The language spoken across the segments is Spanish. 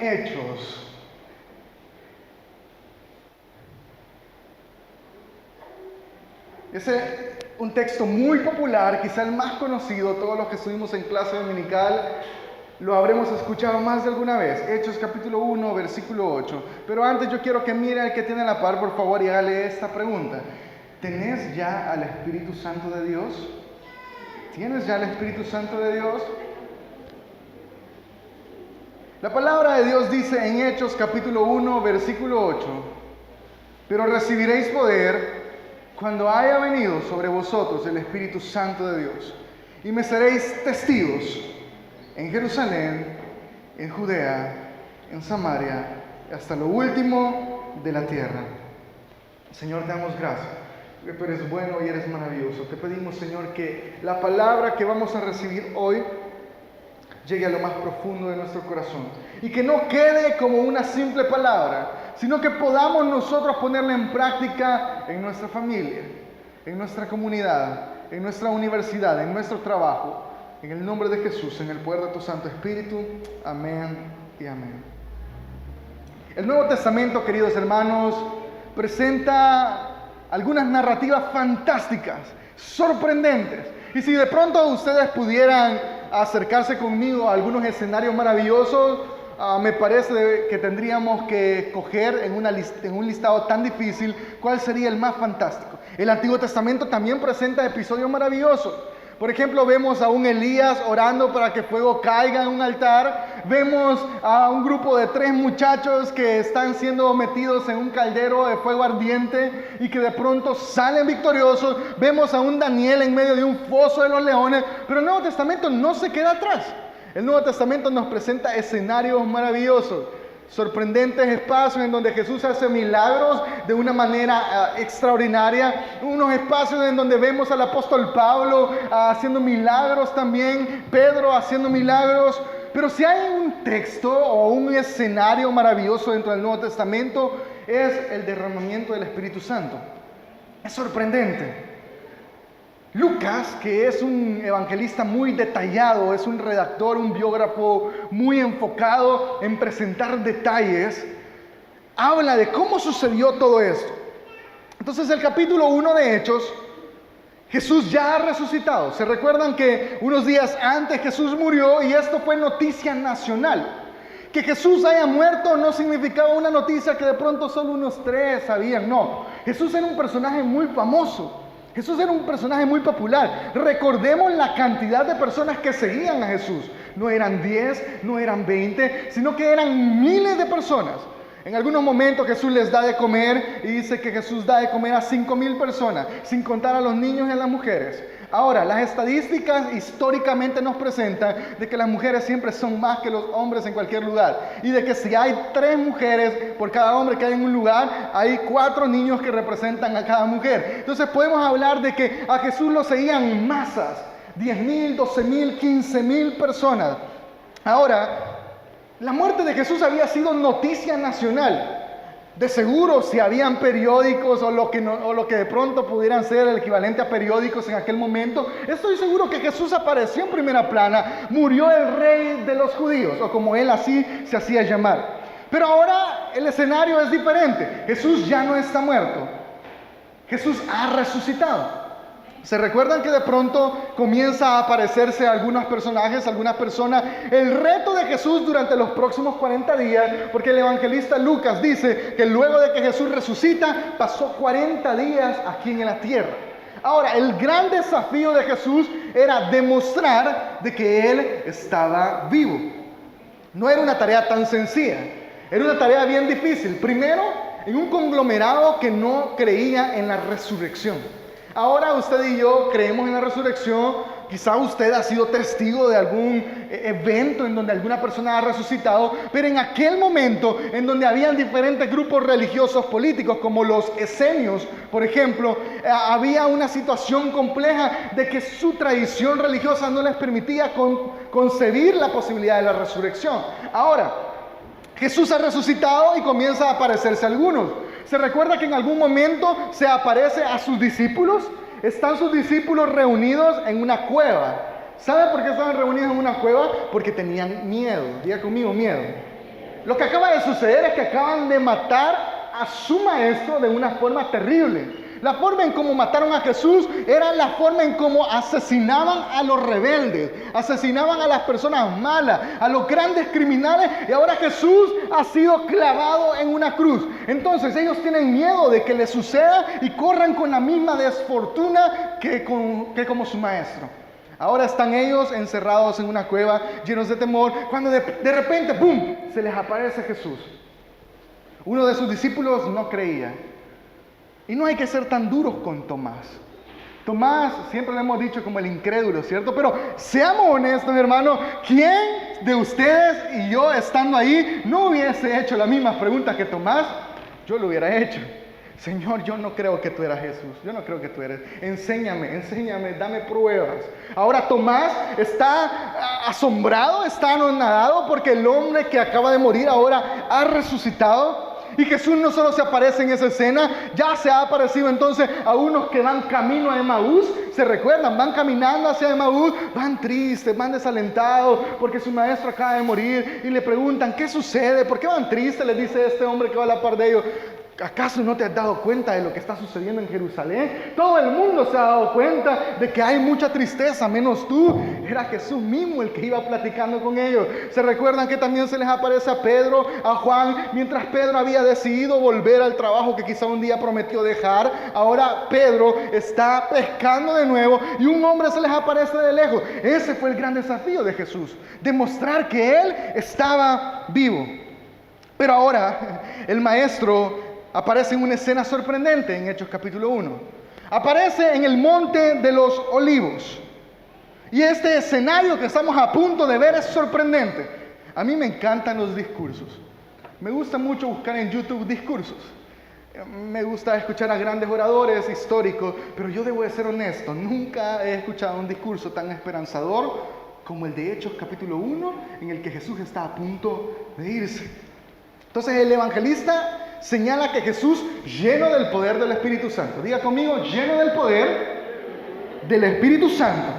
Hechos. Es un texto muy popular, quizá el más conocido. Todos los que estuvimos en clase dominical lo habremos escuchado más de alguna vez. Hechos capítulo 1, versículo 8. Pero antes yo quiero que mire al que tiene la par, por favor, y hágale esta pregunta. ¿Tenés ya al Espíritu Santo de Dios? ¿Tienes ya el Espíritu Santo de Dios? La palabra de Dios dice en Hechos capítulo 1, versículo 8. Pero recibiréis poder cuando haya venido sobre vosotros el Espíritu Santo de Dios, y me seréis testigos en Jerusalén, en Judea, en Samaria, hasta lo último de la tierra. Señor, te damos gracias, porque tú eres bueno y eres maravilloso. Te pedimos, Señor, que la palabra que vamos a recibir hoy llegue a lo más profundo de nuestro corazón, y que no quede como una simple palabra, sino que podamos nosotros ponerla en práctica en nuestra familia, en nuestra comunidad, en nuestra universidad, en nuestro trabajo. En el nombre de Jesús, en el poder de tu Santo Espíritu. Amén y amén. El Nuevo Testamento, queridos hermanos, presenta algunas narrativas fantásticas, sorprendentes. Y si de pronto ustedes pudieran acercarse conmigo a algunos escenarios maravillosos, me parece que tendríamos que coger en un listado tan difícil cuál sería el más fantástico. El Antiguo Testamento también presenta episodios maravillosos. Por ejemplo, vemos a un Elías orando para que fuego caiga en un altar. Vemos a un grupo de 3 muchachos que están siendo metidos en un caldero de fuego ardiente y que de pronto salen victoriosos. Vemos a un Daniel en medio de un foso de los leones. Pero el Nuevo Testamento no se queda atrás. El Nuevo Testamento nos presenta escenarios maravillosos, sorprendentes espacios en donde Jesús hace milagros de una manera extraordinaria, unos espacios en donde vemos al apóstol Pablo haciendo milagros también, Pedro haciendo milagros. Pero si hay un texto o un escenario maravilloso dentro del Nuevo Testamento, es el derramamiento del Espíritu Santo. Es sorprendente. Lucas, que es un evangelista muy detallado, es un redactor, un biógrafo muy enfocado en presentar detalles, habla de cómo sucedió todo esto. Entonces, el capítulo 1 de Hechos, Jesús ya ha resucitado. Se recuerdan que unos días antes Jesús murió y esto fue noticia nacional. Que Jesús haya muerto no significaba una noticia que de pronto solo unos 3 sabían, no. Jesús era un personaje muy famoso. Jesús era un personaje muy popular. Recordemos la cantidad de personas que seguían a Jesús. No eran 10, no eran 20, sino que eran miles de personas. En algunos momentos Jesús les da de comer y dice que Jesús da de comer a 5,000 personas, sin contar a los niños y a las mujeres. Ahora, las estadísticas históricamente nos presentan de que las mujeres siempre son más que los hombres en cualquier lugar. Y de que si hay 3 mujeres por cada hombre que hay en un lugar, hay 4 niños que representan a cada mujer. Entonces podemos hablar de que a Jesús lo seguían masas, 10,000, 12,000, 15,000 personas. Ahora, la muerte de Jesús había sido noticia nacional. De seguro, si habían periódicos o lo que de pronto pudieran ser el equivalente a periódicos en aquel momento, estoy seguro que Jesús apareció en primera plana. Murió el rey de los judíos, o como él así se hacía llamar. Pero ahora el escenario es diferente. Jesús ya no está muerto. Jesús ha resucitado. ¿Se recuerdan que de pronto comienza a aparecerse algunos personajes, algunas personas? El reto de Jesús durante los próximos 40 días, porque el evangelista Lucas dice que luego de que Jesús resucita, pasó 40 días aquí en la tierra. Ahora, el gran desafío de Jesús era demostrar de que Él estaba vivo. No era una tarea tan sencilla, era una tarea bien difícil. Primero, en un conglomerado que no creía en la resurrección. Ahora usted y yo creemos en la resurrección. Quizá usted ha sido testigo de algún evento en donde alguna persona ha resucitado, pero en aquel momento en donde habían diferentes grupos religiosos políticos, como los esenios, por ejemplo, había una situación compleja de que su tradición religiosa no les permitía concebir la posibilidad de la resurrección. Ahora, Jesús ha resucitado y comienza a aparecerse a algunos. ¿Se recuerda que en algún momento se aparece a sus discípulos? Están sus discípulos reunidos en una cueva. ¿Sabe por qué estaban reunidos en una cueva? Porque tenían miedo. Diga conmigo, miedo. Lo que acaba de suceder es que acaban de matar a su maestro de una forma terrible. La forma en cómo mataron a Jesús era la forma en cómo asesinaban a los rebeldes, asesinaban a las personas malas, a los grandes criminales, y ahora Jesús ha sido clavado en una cruz. Entonces ellos tienen miedo de que les suceda y corran con la misma desfortuna que como su maestro. Ahora están ellos encerrados en una cueva, llenos de temor, cuando de repente, ¡pum!, se les aparece Jesús. Uno de sus discípulos no creía. Y no hay que ser tan duros con Tomás. Tomás, siempre lo hemos dicho como el incrédulo, ¿cierto? Pero seamos honestos, hermanos, ¿quién de ustedes y yo estando ahí no hubiese hecho las mismas preguntas que Tomás? Yo lo hubiera hecho. Señor, yo no creo que tú eras Jesús, yo no creo que tú eres. Enséñame, dame pruebas. Ahora Tomás está asombrado, está anonadado porque el hombre que acaba de morir ahora ha resucitado. Y Jesús no solo se aparece en esa escena, ya se ha aparecido entonces a unos que van camino a Emaús. ¿Se recuerdan? Van caminando hacia Emaús, van tristes, van desalentados porque su maestro acaba de morir y le preguntan, ¿qué sucede? ¿Por qué van tristes? Les dice este hombre que va a la par de ellos. ¿Acaso no te has dado cuenta de lo que está sucediendo en Jerusalén? Todo el mundo se ha dado cuenta de que hay mucha tristeza, menos tú. Era Jesús mismo el que iba platicando con ellos. ¿Se recuerdan que también se les aparece a Pedro, a Juan? Mientras Pedro había decidido volver al trabajo que quizá un día prometió dejar, ahora Pedro está pescando de nuevo y un hombre se les aparece de lejos. Ese fue el gran desafío de Jesús, demostrar que Él estaba vivo. Pero ahora el maestro aparece en una escena sorprendente en Hechos capítulo 1. Aparece en el monte de los olivos. Y este escenario que estamos a punto de ver es sorprendente. A mí me encantan los discursos. Me gusta mucho buscar en YouTube discursos. Me gusta escuchar a grandes oradores históricos, pero yo debo de ser honesto, nunca he escuchado un discurso tan esperanzador como el de Hechos capítulo 1, en el que Jesús está a punto de irse. Entonces el evangelista señala que Jesús, lleno del poder del Espíritu Santo, diga conmigo, lleno del poder del Espíritu Santo.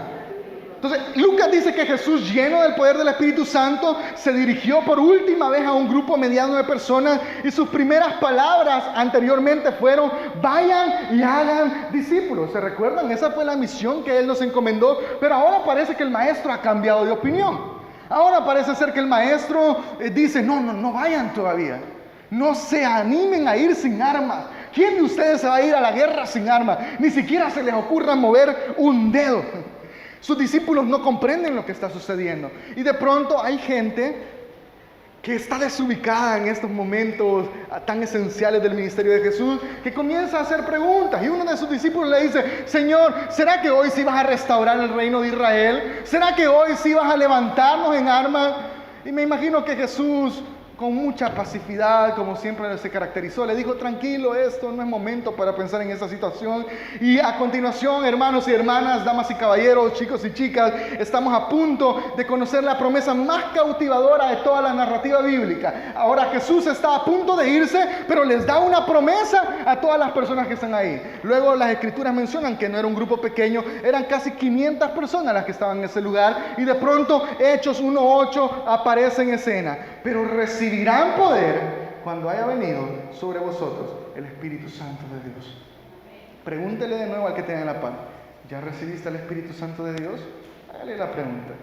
Entonces Lucas dice que Jesús, lleno del poder del Espíritu Santo, se dirigió por última vez a un grupo mediano de personas y sus primeras palabras anteriormente fueron, vayan y hagan discípulos. ¿Se recuerdan? Esa fue la misión que Él nos encomendó, pero ahora parece que el maestro ha cambiado de opinión. Ahora parece ser que el maestro dice, no vayan todavía. No se animen a ir sin armas. ¿Quién de ustedes se va a ir a la guerra sin armas? Ni siquiera se les ocurra mover un dedo. Sus discípulos no comprenden lo que está sucediendo. Y de pronto hay gente que está desubicada en estos momentos tan esenciales del ministerio de Jesús, que comienza a hacer preguntas. Y uno de sus discípulos le dice, Señor, ¿será que hoy sí vas a restaurar el reino de Israel? ¿Será que hoy sí vas a levantarnos en armas? Y me imagino que Jesús, con mucha pacificidad, como siempre se caracterizó, le dijo, tranquilo, esto no es momento para pensar en esa situación. Y a continuación, hermanos y hermanas, damas y caballeros, chicos y chicas, estamos a punto de conocer la promesa más cautivadora de toda la narrativa bíblica. Ahora Jesús está a punto de irse, pero les da una promesa a todas las personas que están ahí. Luego las escrituras mencionan que no era un grupo pequeño, eran casi 500 personas las que estaban en ese lugar, y de pronto Hechos 1:8 aparece en escena. Pero recibirán poder cuando haya venido sobre vosotros el Espíritu Santo de Dios. Pregúntele de nuevo al que tiene la par, ¿ya recibiste el Espíritu Santo de Dios? Hágale la pregunta.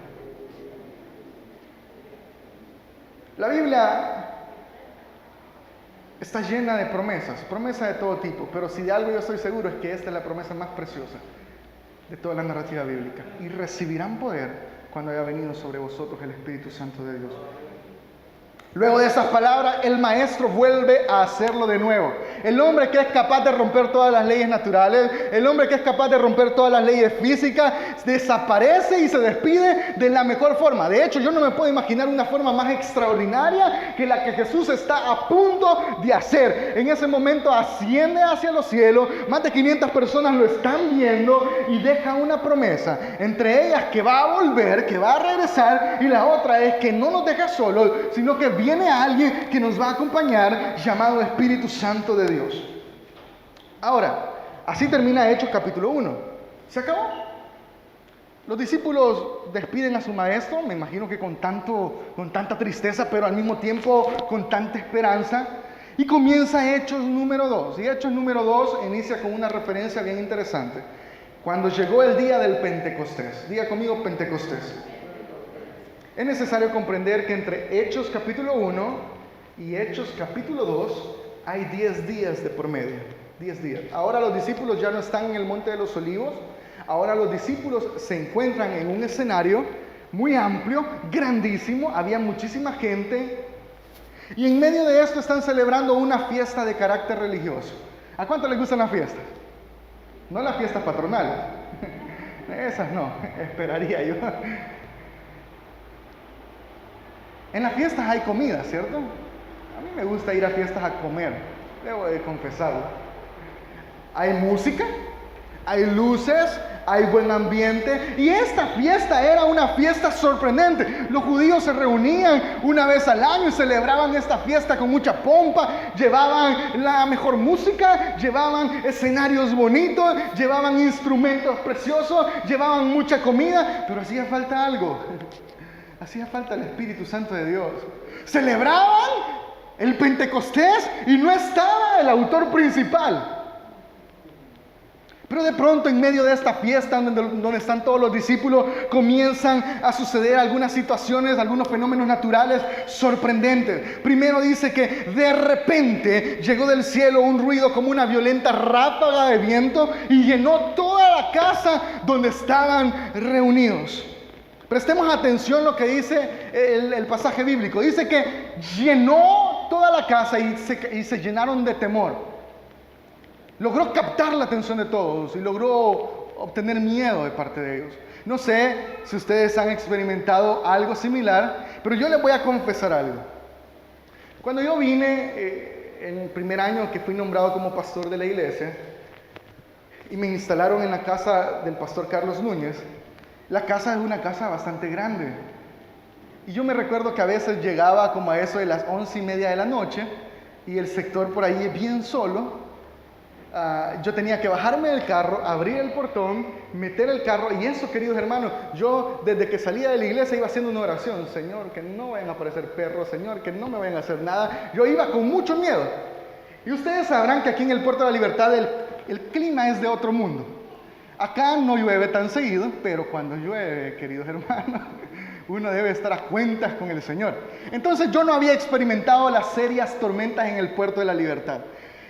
La Biblia está llena de promesas de todo tipo, pero si de algo yo estoy seguro es que esta es la promesa más preciosa de toda la narrativa bíblica. Y recibirán poder cuando haya venido sobre vosotros el Espíritu Santo de Dios. Luego de esas palabras, el maestro vuelve a hacerlo de nuevo. El hombre que es capaz de romper todas las leyes naturales, el hombre que es capaz de romper todas las leyes físicas, desaparece y se despide de la mejor forma. De hecho, yo no me puedo imaginar una forma más extraordinaria que la que Jesús está a punto de hacer. En ese momento asciende hacia los cielos, más de 500 personas lo están viendo y deja una promesa. Entre ellas que va a volver, que va a regresar, y la otra es que no nos deja solos, sino que viene alguien que nos va a acompañar, llamado Espíritu Santo de Dios. Ahora, así termina Hechos capítulo 1. ¿Se acabó? Los discípulos despiden a su maestro, me imagino que con tanta tristeza, pero al mismo tiempo con tanta esperanza. Y comienza Hechos número 2. Y Hechos número 2 inicia con una referencia bien interesante. Cuando llegó el día del Pentecostés. Diga conmigo Pentecostés. Es necesario comprender que entre Hechos capítulo 1 y Hechos capítulo 2 hay 10 días de por medio. 10 días. Ahora los discípulos ya no están en el Monte de los Olivos. Ahora los discípulos se encuentran en un escenario muy amplio, grandísimo, había muchísima gente, y en medio de esto están celebrando una fiesta de carácter religioso. ¿A cuánto les gustan las fiestas? No las fiestas patronales. Esas no, esperaría yo. En las fiestas hay comida, ¿cierto? A mí me gusta ir a fiestas a comer, debo de confesarlo. Hay música, hay luces, hay buen ambiente, y esta fiesta era una fiesta sorprendente. Los judíos se reunían una vez al año y celebraban esta fiesta con mucha pompa, llevaban la mejor música, llevaban escenarios bonitos, llevaban instrumentos preciosos, llevaban mucha comida, pero hacía falta algo, hacía falta el Espíritu Santo de Dios. Celebraban el Pentecostés y no estaba el autor principal. Pero de pronto en medio de esta fiesta donde están todos los discípulos, comienzan a suceder algunas situaciones, algunos fenómenos naturales sorprendentes. Primero dice que de repente llegó del cielo un ruido como una violenta ráfaga de viento y llenó toda la casa donde estaban reunidos. Prestemos atención a lo que dice el pasaje bíblico. Dice que llenó toda la casa y se llenaron de temor. Logró captar la atención de todos y logró obtener miedo de parte de ellos. No sé si ustedes han experimentado algo similar, pero yo les voy a confesar algo. Cuando yo vine en el primer año que fui nombrado como pastor de la iglesia y me instalaron en la casa del pastor Carlos Núñez, la casa es una casa bastante grande. Y yo me recuerdo que a veces llegaba como a eso de las 11:30 de la noche y el sector por ahí es bien solo. Yo tenía que bajarme del carro, abrir el portón, meter el carro, y eso, queridos hermanos, yo desde que salía de la iglesia iba haciendo una oración: Señor, que no vayan a aparecer perros, Señor, que no me vayan a hacer nada. Yo iba con mucho miedo. Y ustedes sabrán que aquí en el Puerto de la Libertad el clima es de otro mundo. Acá no llueve tan seguido, pero cuando llueve, queridos hermanos, uno debe estar a cuentas con el Señor. Entonces yo no había experimentado las serias tormentas en el Puerto de la Libertad.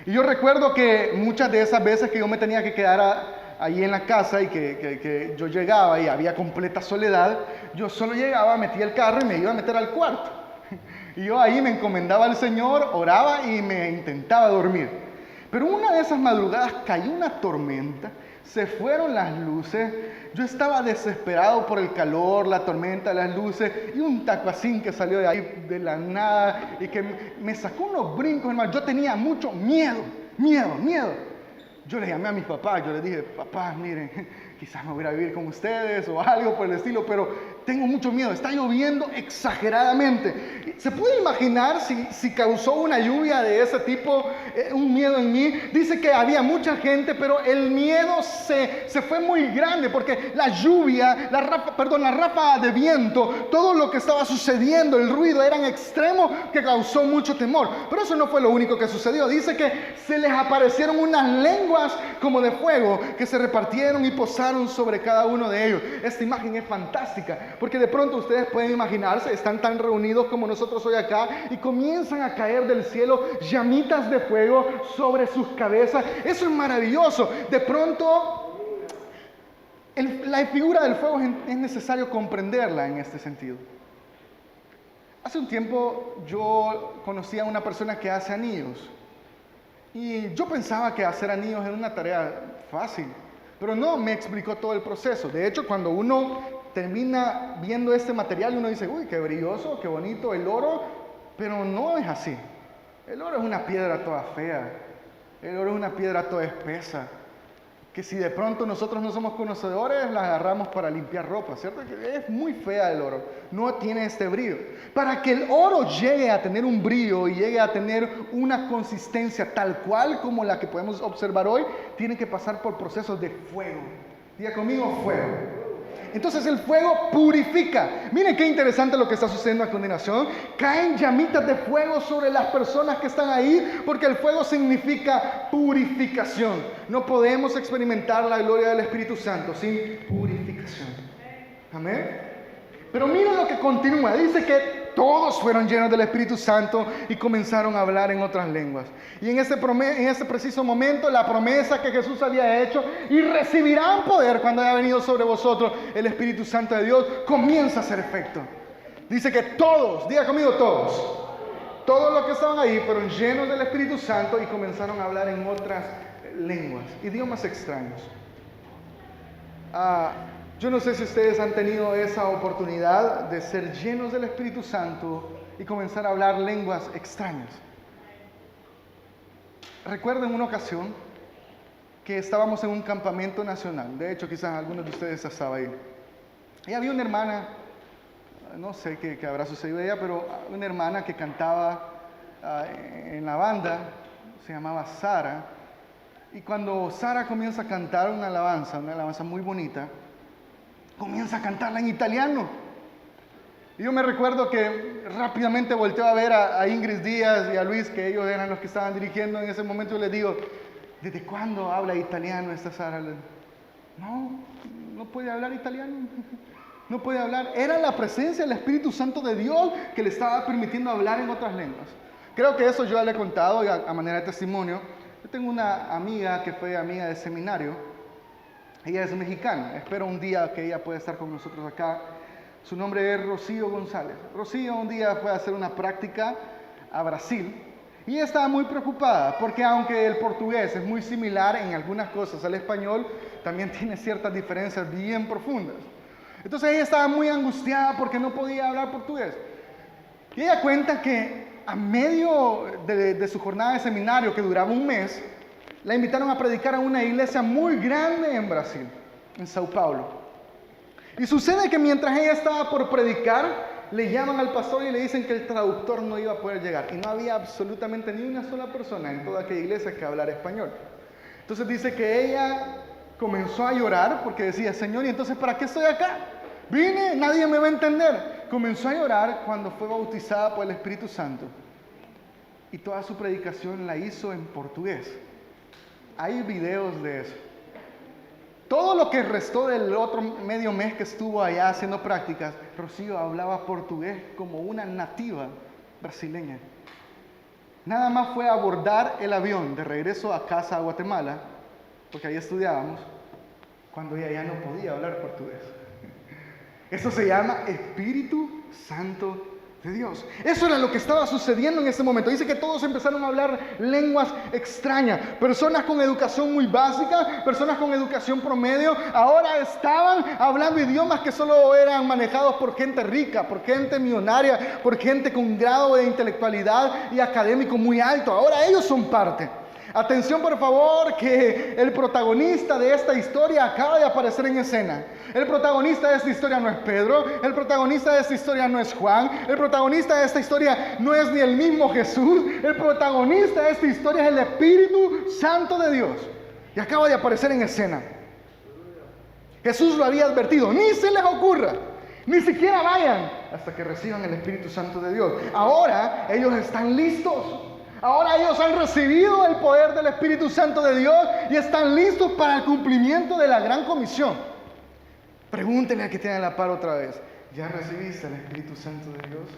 Y yo recuerdo que muchas de esas veces que yo me tenía que quedar ahí en la casa y que yo llegaba y había completa soledad, yo solo llegaba, metía el carro y me iba a meter al cuarto. Y yo ahí me encomendaba al Señor, oraba y me intentaba dormir. Pero una de esas madrugadas cayó una tormenta, se fueron las luces, yo estaba desesperado por el calor, la tormenta, las luces, y un tacuacín que salió de ahí de la nada y que me sacó unos brincos, hermano. Yo tenía mucho miedo. Yo le llamé a mis papás, yo les dije: papá, miren, quizás me voy a vivir con ustedes o algo por el estilo, pero tengo mucho miedo, está lloviendo exageradamente. ¿Se puede imaginar si causó una lluvia de ese tipo un miedo en mí? Dice que había mucha gente, pero el miedo se fue muy grande porque la lluvia, la ráfaga de viento, todo lo que estaba sucediendo, el ruido eran extremos que causó mucho temor. Pero eso no fue lo único que sucedió. Dice que se les aparecieron unas lenguas como de fuego que se repartieron y posaron sobre cada uno de ellos. Esta imagen es fantástica, porque de pronto ustedes pueden imaginarse, están tan reunidos como nosotros hoy acá y comienzan a caer del cielo llamitas de fuego sobre sus cabezas. Eso es maravilloso. De pronto, la figura del fuego es necesario comprenderla en este sentido. Hace un tiempo yo conocí a una persona que hace anillos y yo pensaba que hacer anillos era una tarea fácil, pero no, me explicó todo el proceso. De hecho, cuando uno termina viendo este material, uno dice: uy, qué brilloso, qué bonito el oro, pero no es así. El oro es una piedra toda fea, el oro es una piedra toda espesa, que si de pronto nosotros no somos conocedores, la agarramos para limpiar ropa, ¿cierto? Que es muy fea el oro, no tiene este brillo. Para que el oro llegue a tener un brillo y llegue a tener una consistencia tal cual como la que podemos observar hoy, tiene que pasar por procesos de fuego. Diga conmigo: fuego. Entonces el fuego purifica. Miren qué interesante lo que está sucediendo a continuación. Caen llamitas de fuego sobre las personas que están ahí, porque el fuego significa purificación. No podemos experimentar la gloria del Espíritu Santo sin purificación. Amén. Pero miren lo que continúa. Dice que todos fueron llenos del Espíritu Santo y comenzaron a hablar en otras lenguas. Y en ese preciso momento, la promesa que Jesús había hecho, y recibirán poder cuando haya venido sobre vosotros el Espíritu Santo de Dios, comienza a hacer efecto. Dice que todos, diga conmigo todos los que estaban ahí fueron llenos del Espíritu Santo y comenzaron a hablar en otras lenguas, idiomas extraños. Yo no sé si ustedes han tenido esa oportunidad de ser llenos del Espíritu Santo y comenzar a hablar lenguas extrañas. Recuerdo en una ocasión que estábamos en un campamento nacional. De hecho, quizás algunos de ustedes estaban ahí. Y había una hermana, no sé qué habrá sucedido a ella, pero una hermana que cantaba en la banda, se llamaba Sara. Y cuando Sara comienza a cantar una alabanza muy bonita, comienza a cantarla en italiano. Y yo me recuerdo que rápidamente volteo a ver a Ingrid Díaz y a Luis, que ellos eran los que estaban dirigiendo en ese momento, y les digo, ¿desde cuándo habla italiano esta Sara? No puede hablar italiano. No puede hablar. Era la presencia del Espíritu Santo de Dios que le estaba permitiendo hablar en otras lenguas. Creo que eso yo ya le he contado a manera de testimonio. Yo tengo una amiga que fue amiga de seminario. Ella es mexicana. Espero un día que ella pueda estar con nosotros acá. Su nombre es Rocío González. Rocío un día fue a hacer una práctica a Brasil y ella estaba muy preocupada porque aunque el portugués es muy similar en algunas cosas al español, también tiene ciertas diferencias bien profundas. Entonces ella estaba muy angustiada porque no podía hablar portugués. Y ella cuenta que a medio de su jornada de seminario, que duraba un mes, la invitaron a predicar a una iglesia muy grande en Brasil, en Sao Paulo. Y sucede que mientras ella estaba por predicar, le llaman al pastor y le dicen que el traductor no iba a poder llegar. Y no había absolutamente ni una sola persona en toda aquella iglesia que hablara español. Entonces dice que ella comenzó a llorar porque decía, Señor, ¿y entonces para qué estoy acá? Vine, nadie me va a entender. Comenzó a llorar cuando fue bautizada por el Espíritu Santo. Y toda su predicación la hizo en portugués. Hay videos de eso. Todo lo que restó del otro medio mes que estuvo allá haciendo prácticas, Rocío hablaba portugués como una nativa brasileña. Nada más fue a abordar el avión de regreso a casa a Guatemala, porque ahí estudiábamos, cuando ella ya no podía hablar portugués. Eso se llama Espíritu Santo de Dios. Eso era lo que estaba sucediendo en ese momento. Dice que todos empezaron a hablar lenguas extrañas. Personas con educación muy básica, personas con educación promedio, ahora estaban hablando idiomas que solo eran manejados por gente rica, por gente millonaria, por gente con grado de intelectualidad y académico muy alto. Ahora ellos son parte. Atención por favor, que el protagonista de esta historia acaba de aparecer en escena. El protagonista de esta historia no es Pedro, el protagonista de esta historia no es Juan, el protagonista de esta historia no es ni el mismo Jesús, el protagonista de esta historia es el Espíritu Santo de Dios. Y acaba de aparecer en escena. Jesús lo había advertido, ni se les ocurra, ni siquiera vayan hasta que reciban el Espíritu Santo de Dios. Ahora ellos están listos. Ahora ellos han recibido el poder del Espíritu Santo de Dios y están listos para el cumplimiento de la gran comisión. Pregúntenle a que tienen la par otra vez. ¿Ya recibiste el Espíritu Santo de Dios?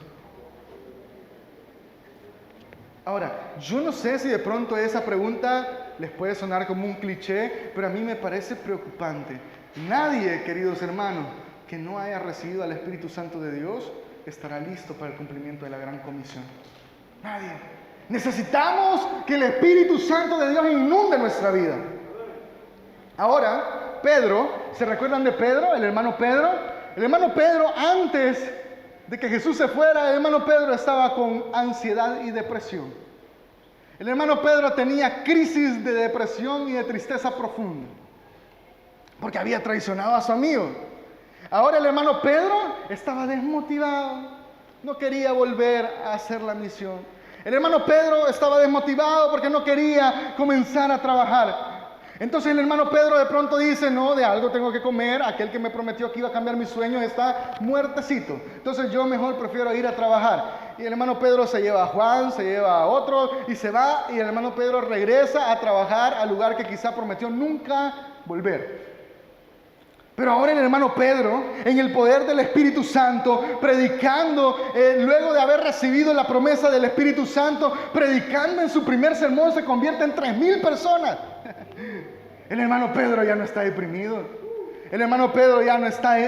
Ahora, yo no sé si de pronto esa pregunta les puede sonar como un cliché, pero a mí me parece preocupante. Nadie, queridos hermanos, que no haya recibido al Espíritu Santo de Dios, estará listo para el cumplimiento de la gran comisión. Nadie. Necesitamos que el Espíritu Santo de Dios inunde nuestra vida. Ahora, Pedro, ¿se recuerdan de Pedro, el hermano Pedro? El hermano Pedro, antes de que Jesús se fuera, el hermano Pedro estaba con ansiedad y depresión. El hermano Pedro tenía crisis de depresión y de tristeza profunda, porque había traicionado a su amigo. Ahora el hermano Pedro estaba desmotivado, no quería volver a hacer la misión. El hermano Pedro estaba desmotivado porque no quería comenzar a trabajar. Entonces el hermano Pedro de pronto dice, no, de algo tengo que comer, aquel que me prometió que iba a cambiar mis sueños está muertecito. Entonces yo mejor prefiero ir a trabajar. Y el hermano Pedro se lleva a Juan, se lleva a otro y se va, y el hermano Pedro regresa a trabajar al lugar que quizá prometió nunca volver. Pero ahora el hermano Pedro, en el poder del Espíritu Santo, predicando, luego de haber recibido la promesa del Espíritu Santo, predicando en su primer sermón, se convierte en 3,000 personas. El hermano Pedro ya no está deprimido. El hermano Pedro ya no está,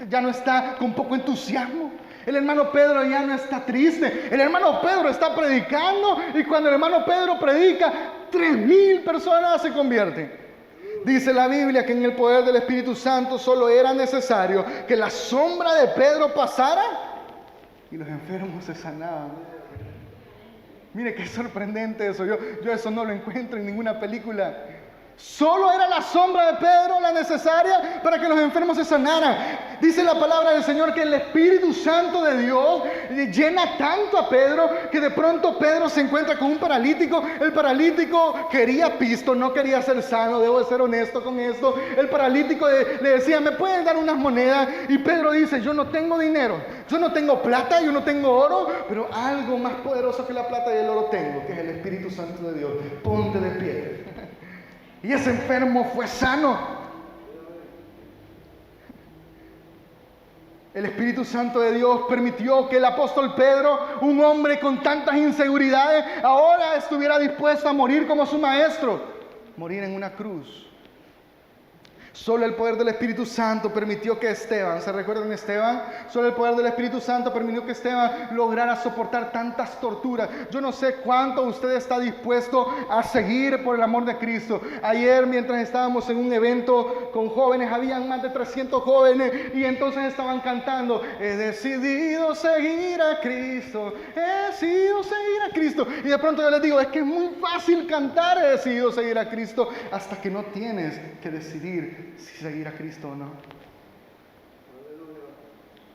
ya no está con poco entusiasmo. El hermano Pedro ya no está triste. El hermano Pedro está predicando, y cuando el hermano Pedro predica, 3,000 personas se convierten. Dice la Biblia que en el poder del Espíritu Santo solo era necesario que la sombra de Pedro pasara y los enfermos se sanaban. Mire qué sorprendente eso. Yo eso no lo encuentro en ninguna película. Solo era la sombra de Pedro la necesaria para que los enfermos se sanaran. Dice la palabra del Señor que el Espíritu Santo de Dios llena tanto a Pedro que de pronto Pedro se encuentra con un paralítico. El paralítico quería pisto, no quería ser sano, debo de ser honesto con esto. El paralítico le decía, ¿me pueden dar unas monedas? Y Pedro dice, yo no tengo dinero, yo no tengo plata, yo no tengo oro, pero algo más poderoso que la plata y el oro tengo, que es el Espíritu Santo de Dios. Ponte de pie. Y ese enfermo fue sano. El Espíritu Santo de Dios permitió que el apóstol Pedro, un hombre con tantas inseguridades, ahora estuviera dispuesto a morir como su maestro, morir en una cruz. Solo el poder del Espíritu Santo permitió que Esteban, ¿se recuerdan Esteban? Solo el poder del Espíritu Santo permitió que Esteban lograra soportar tantas torturas. Yo no sé cuánto usted está dispuesto a seguir por el amor de Cristo. Ayer, mientras estábamos en un evento con jóvenes, habían más de 300 jóvenes y entonces estaban cantando, he decidido seguir a Cristo, he decidido seguir a Cristo. Y de pronto yo les digo, es que es muy fácil cantar, he decidido seguir a Cristo, hasta que no tienes que decidir si seguir a Cristo o no.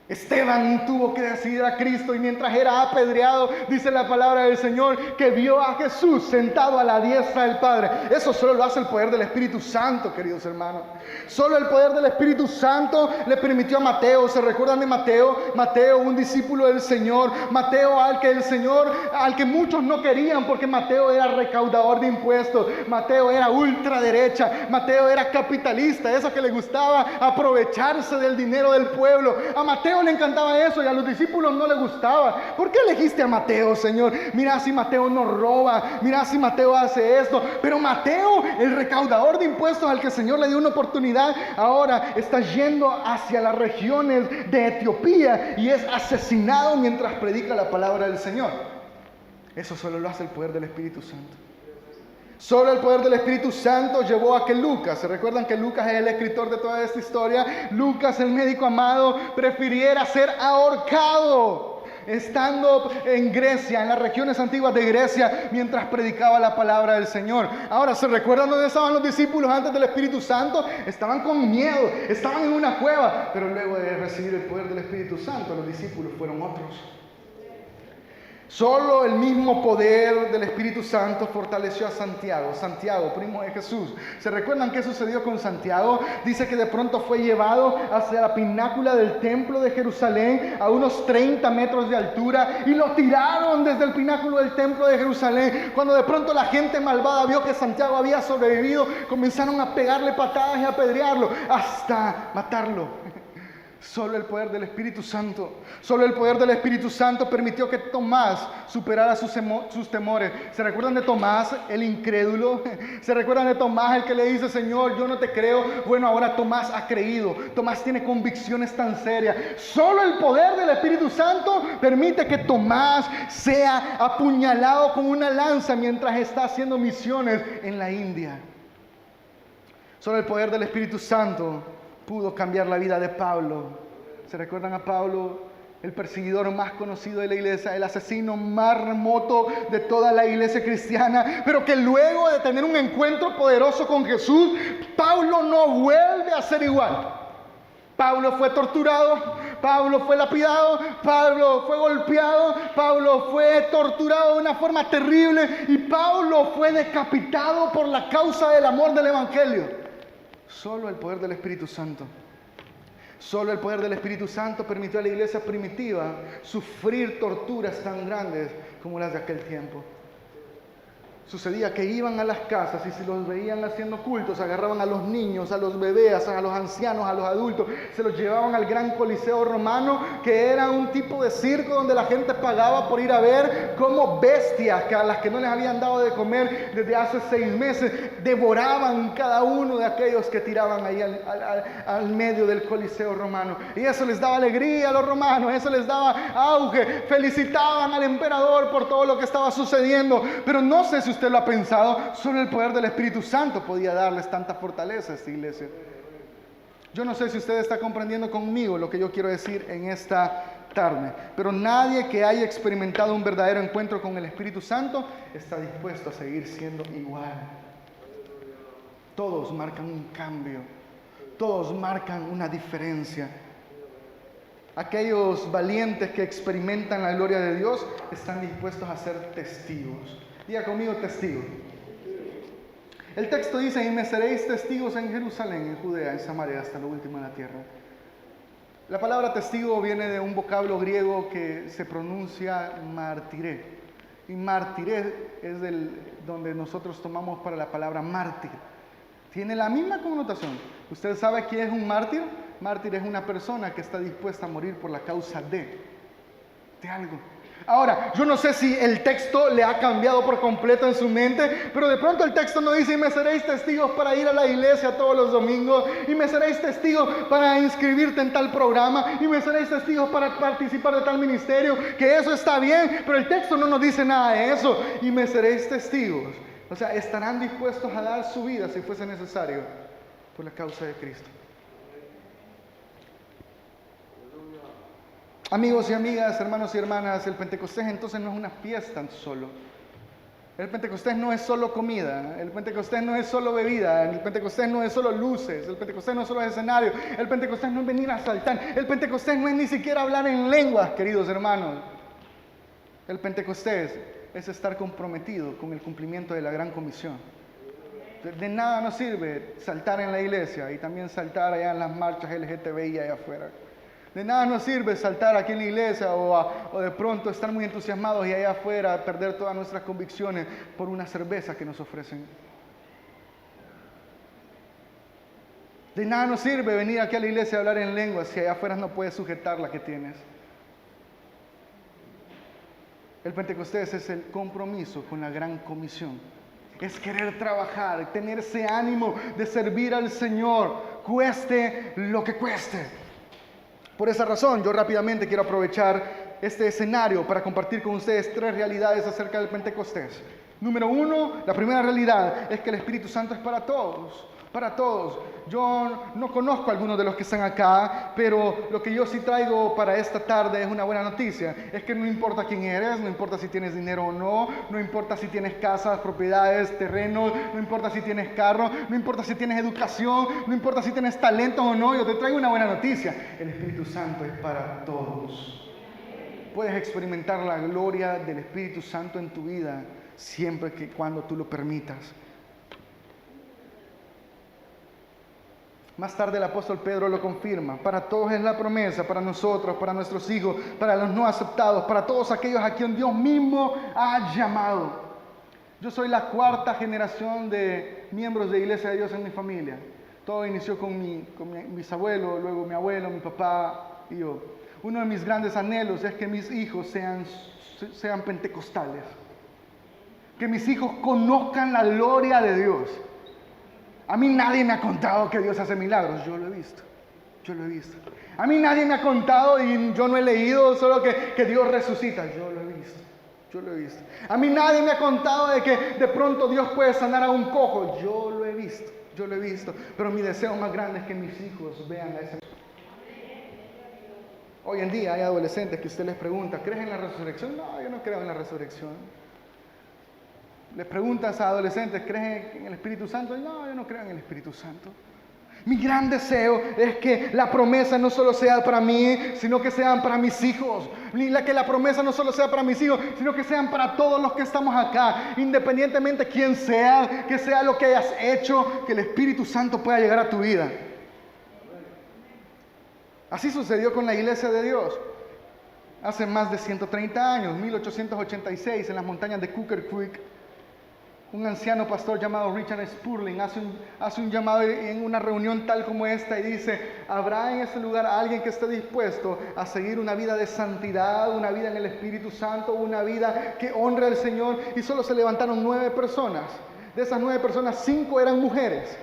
Esteban tuvo que decidir a Cristo, y mientras era apedreado, dice la palabra del Señor, que vio a Jesús sentado a la diestra del Padre. Eso solo lo hace el poder del Espíritu Santo, queridos hermanos. Solo el poder del Espíritu Santo le permitió a Mateo, ¿se recuerdan de Mateo? Mateo, un discípulo del Señor. Mateo, al que muchos no querían, porque Mateo era recaudador de impuestos. Mateo era ultraderecha. Mateo era capitalista, eso que le gustaba aprovecharse del dinero del pueblo. A Mateo le encantaba eso y a los discípulos no le gustaba. ¿Por qué elegiste a Mateo, Señor? Mira si Mateo no roba, mira si Mateo hace esto. Pero Mateo, el recaudador de impuestos al que el Señor le dio una oportunidad, ahora está yendo hacia las regiones de Etiopía y es asesinado mientras predica la palabra del Señor. Eso solo lo hace el poder del Espíritu Santo. Solo el poder del Espíritu Santo llevó a que Lucas, ¿se recuerdan que Lucas es el escritor de toda esta historia? Lucas, el médico amado, prefiriera ser ahorcado estando en Grecia, en las regiones antiguas de Grecia, mientras predicaba la palabra del Señor. Ahora, ¿se recuerdan dónde estaban los discípulos antes del Espíritu Santo? Estaban con miedo, estaban en una cueva, pero luego de recibir el poder del Espíritu Santo, los discípulos fueron otros. Solo el mismo poder del Espíritu Santo fortaleció a Santiago. Santiago, primo de Jesús. ¿Se recuerdan qué sucedió con Santiago? Dice que de pronto fue llevado hacia la pinácula del templo de Jerusalén, a unos 30 metros de altura, y lo tiraron desde el pináculo del templo de Jerusalén. Cuando de pronto la gente malvada vio que Santiago había sobrevivido, comenzaron a pegarle patadas y a apedrearlo hasta matarlo. Solo el poder del Espíritu Santo, solo el poder del Espíritu Santo permitió que Tomás superara sus temores. ¿Se recuerdan de Tomás, el incrédulo? ¿Se recuerdan de Tomás, el que le dice, Señor, yo no te creo? Bueno, ahora Tomás ha creído. Tomás tiene convicciones tan serias. Solo el poder del Espíritu Santo permite que Tomás sea apuñalado con una lanza mientras está haciendo misiones en la India. Solo el poder del Espíritu Santo pudo cambiar la vida de Pablo. ¿Se recuerdan a Pablo? El perseguidor más conocido de la iglesia, el asesino más remoto de toda la iglesia cristiana, pero que luego de tener un encuentro poderoso con Jesús, Pablo no vuelve a ser igual. Pablo fue torturado, Pablo fue lapidado, Pablo fue golpeado, Pablo fue torturado de una forma terrible y Pablo fue decapitado por la causa del amor del Evangelio. Solo el poder del Espíritu Santo. Solo el poder del Espíritu Santo permitió a la iglesia primitiva sufrir torturas tan grandes como las de aquel tiempo. Sucedía que iban a las casas y si los veían haciendo cultos, agarraban a los niños, a los bebés, a los ancianos, a los adultos, se los llevaban al gran coliseo romano, que era un tipo de circo donde la gente pagaba por ir a ver cómo bestias, que a las que no les habían dado de comer desde hace 6 meses, devoraban cada uno de aquellos que tiraban ahí al medio del coliseo romano. Y eso les daba alegría a los romanos, eso les daba auge, felicitaban al emperador por todo lo que estaba sucediendo. Pero no sé si usted lo ha pensado, solo el poder del Espíritu Santo podía darles tanta fortaleza a esta iglesia. Yo no sé si usted está comprendiendo conmigo lo que yo quiero decir en esta tarde, pero nadie que haya experimentado un verdadero encuentro con el Espíritu Santo está dispuesto a seguir siendo igual. Todos marcan un cambio, todos marcan una diferencia. Aquellos valientes que experimentan la gloria de Dios están dispuestos a ser testigos. Diga conmigo, testigo. El texto dice, y me seréis testigos en Jerusalén, en Judea, en Samaria, hasta lo último de la tierra. La palabra testigo viene de un vocablo griego que se pronuncia martiré. Y martiré es donde nosotros tomamos para la palabra mártir. Tiene la misma connotación. ¿Usted sabe quién es un mártir? Mártir es una persona que está dispuesta a morir por la causa de algo. Ahora, yo no sé si el texto le ha cambiado por completo en su mente, pero de pronto el texto no dice, y me seréis testigos para ir a la iglesia todos los domingos, y me seréis testigos para inscribirte en tal programa, y me seréis testigos para participar de tal ministerio, que eso está bien, pero el texto no nos dice nada de eso, y me seréis testigos. O sea, estarán dispuestos a dar su vida si fuese necesario por la causa de Cristo. Amigos y amigas, hermanos y hermanas, el Pentecostés entonces no es una fiesta solo. El Pentecostés no es solo comida, el Pentecostés no es solo bebida, el Pentecostés no es solo luces, el Pentecostés no es solo escenario, el Pentecostés no es venir a saltar, el Pentecostés no es ni siquiera hablar en lenguas, queridos hermanos. El Pentecostés es estar comprometido con el cumplimiento de la gran comisión. De nada nos sirve saltar en la iglesia y también saltar allá en las marchas LGTBI allá afuera. De nada nos sirve saltar aquí en la iglesia o de pronto estar muy entusiasmados y allá afuera perder todas nuestras convicciones por una cerveza que nos ofrecen. De nada nos sirve venir aquí a la iglesia a hablar en lenguas si allá afuera no puedes sujetar la que tienes. El Pentecostés es el compromiso con la gran comisión. Es querer trabajar, tener ese ánimo de servir al Señor, cueste lo que cueste. Por esa razón, yo rápidamente quiero aprovechar este escenario para compartir con ustedes 3 realidades acerca del Pentecostés. Número 1, la primera realidad es que el Espíritu Santo es para todos. Para todos. Yo no conozco a algunos de los que están acá, pero lo que yo sí traigo para esta tarde es una buena noticia. Es que no importa quién eres, no importa si tienes dinero o no, no importa si tienes casas, propiedades, terrenos, no importa si tienes carro, no importa si tienes educación, no importa si tienes talento o no, yo te traigo una buena noticia. El Espíritu Santo es para todos. Puedes experimentar la gloria del Espíritu Santo en tu vida siempre que cuando tú lo permitas. Más tarde el apóstol Pedro lo confirma. Para todos es la promesa, para nosotros, para nuestros hijos, para los no aceptados, para todos aquellos a quien Dios mismo ha llamado. Yo soy la 4ª generación de miembros de Iglesia de Dios en mi familia. Todo inició con mi bisabuelo, luego mi abuelo, mi papá y yo. Uno de mis grandes anhelos es que mis hijos sean pentecostales. Que mis hijos conozcan la gloria de Dios. A mí nadie me ha contado que Dios hace milagros. Yo lo he visto. A mí nadie me ha contado y yo no he leído solo que Dios resucita. Yo lo he visto. A mí nadie me ha contado de que de pronto Dios puede sanar a un cojo. Yo lo he visto. Pero mi deseo más grande es que mis hijos vean a ese. Hoy en día hay adolescentes que usted les pregunta, ¿crees en la resurrección? No, yo no creo en la resurrección. Les preguntas a adolescentes, ¿crees en el Espíritu Santo? No, yo no creo en el Espíritu Santo. Mi gran deseo es que la promesa no solo sea para mí, sino que sean para mis hijos. Que la promesa no solo sea para mis hijos, sino que sean para todos los que estamos acá. Independientemente de quién sea, que sea lo que hayas hecho, que el Espíritu Santo pueda llegar a tu vida. Así sucedió con la iglesia de Dios. Hace más de 130 años, 1886, en las montañas de Cooker Creek, un anciano pastor llamado Richard Spurling hace un llamado en una reunión tal como esta y dice: ¿habrá en ese lugar alguien que esté dispuesto a seguir una vida de santidad, una vida en el Espíritu Santo, una vida que honre al Señor? Y solo se levantaron 9 personas. De esas 9 personas, 5 eran mujeres.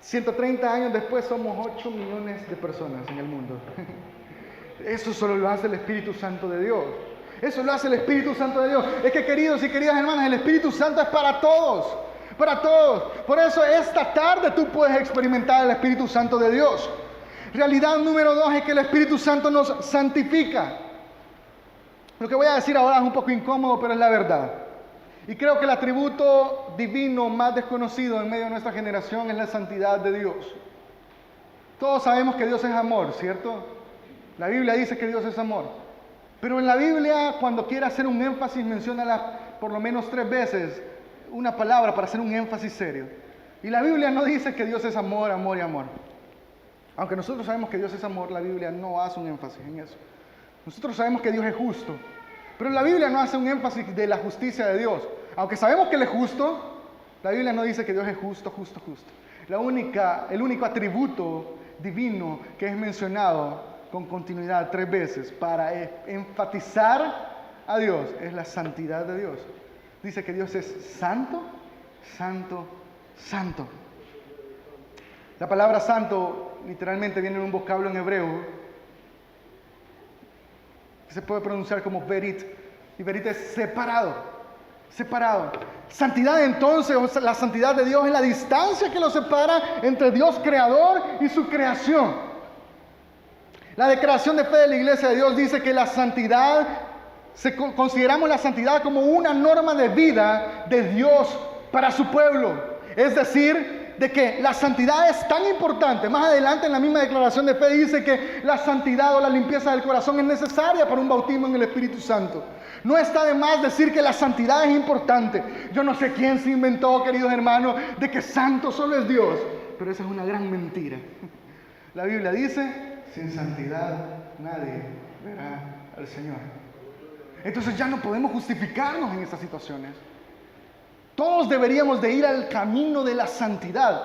130 años después somos 8 millones de personas en el mundo. Eso solo lo hace el Espíritu Santo de Dios. Eso lo hace el Espíritu Santo de Dios. Es que, queridos y queridas hermanas, el Espíritu Santo es para todos. Para todos. Por eso esta tarde tú puedes experimentar el Espíritu Santo de Dios. Realidad número 2 es que el Espíritu Santo nos santifica. Lo que voy a decir ahora es un poco incómodo, pero es la verdad. Y creo que el atributo divino más desconocido en medio de nuestra generación es la santidad de Dios. Todos sabemos que Dios es amor, ¿cierto? La Biblia dice que Dios es amor. Pero en la Biblia, cuando quiere hacer un énfasis, menciona por lo menos 3 veces una palabra para hacer un énfasis serio. Y la Biblia no dice que Dios es amor, amor y amor. Aunque nosotros sabemos que Dios es amor, la Biblia no hace un énfasis en eso. Nosotros sabemos que Dios es justo. Pero la Biblia no hace un énfasis de la justicia de Dios. Aunque sabemos que Él es justo, la Biblia no dice que Dios es justo, justo, justo. El único atributo divino que es mencionado con continuidad 3 veces para enfatizar a Dios es la santidad de Dios. Dice que Dios es santo, santo, santo. La palabra santo literalmente viene de un vocablo en hebreo que se puede pronunciar como berit, y berit es separado, separado. Santidad entonces, o sea, la santidad de Dios es la distancia que lo separa entre Dios creador y su creación. La declaración de fe de la Iglesia de Dios dice que la santidad, consideramos la santidad como una norma de vida de Dios para su pueblo. Es decir, de que la santidad es tan importante. Más adelante en la misma declaración de fe dice que la santidad o la limpieza del corazón es necesaria para un bautismo en el Espíritu Santo. No está de más decir que la santidad es importante. Yo no sé quién se inventó, queridos hermanos, de que santo solo es Dios, pero esa es una gran mentira. La Biblia dice: sin santidad nadie verá al Señor. Entonces ya no podemos justificarnos en estas situaciones. Todos deberíamos de ir al camino de la santidad.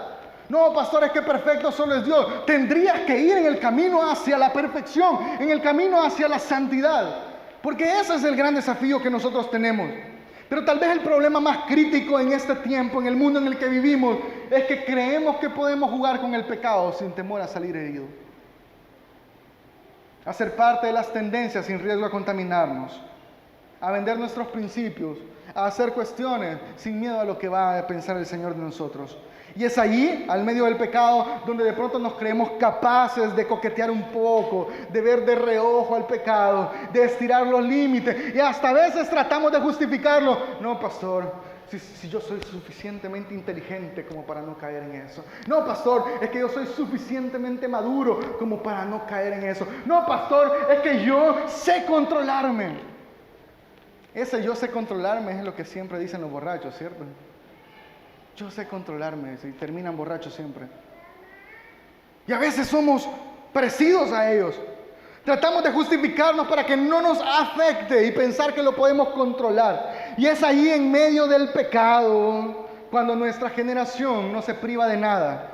No, pastor, es que perfecto solo es Dios. Tendrías que ir en el camino hacia la perfección, en el camino hacia la santidad. Porque ese es el gran desafío que nosotros tenemos. Pero tal vez el problema más crítico en este tiempo, en el mundo en el que vivimos, es que creemos que podemos jugar con el pecado sin temor a salir herido. A ser parte de las tendencias sin riesgo a contaminarnos. A vender nuestros principios, a hacer cuestiones sin miedo a lo que va a pensar el Señor de nosotros. Y es allí, al medio del pecado, donde de pronto nos creemos capaces de coquetear un poco, de ver de reojo al pecado, de estirar los límites, y hasta a veces tratamos de justificarlo. No, pastor, si yo soy suficientemente inteligente como para no caer en eso. No, pastor, es que yo soy suficientemente maduro como para no caer en eso. No, pastor, es que yo sé controlarme. Ese yo sé controlarme es lo que siempre dicen los borrachos, ¿cierto? Yo sé controlarme, y terminan borrachos siempre. Y a veces somos parecidos a ellos. Tratamos de justificarnos para que no nos afecte y pensar que lo podemos controlar. Y es ahí en medio del pecado cuando nuestra generación no se priva de nada.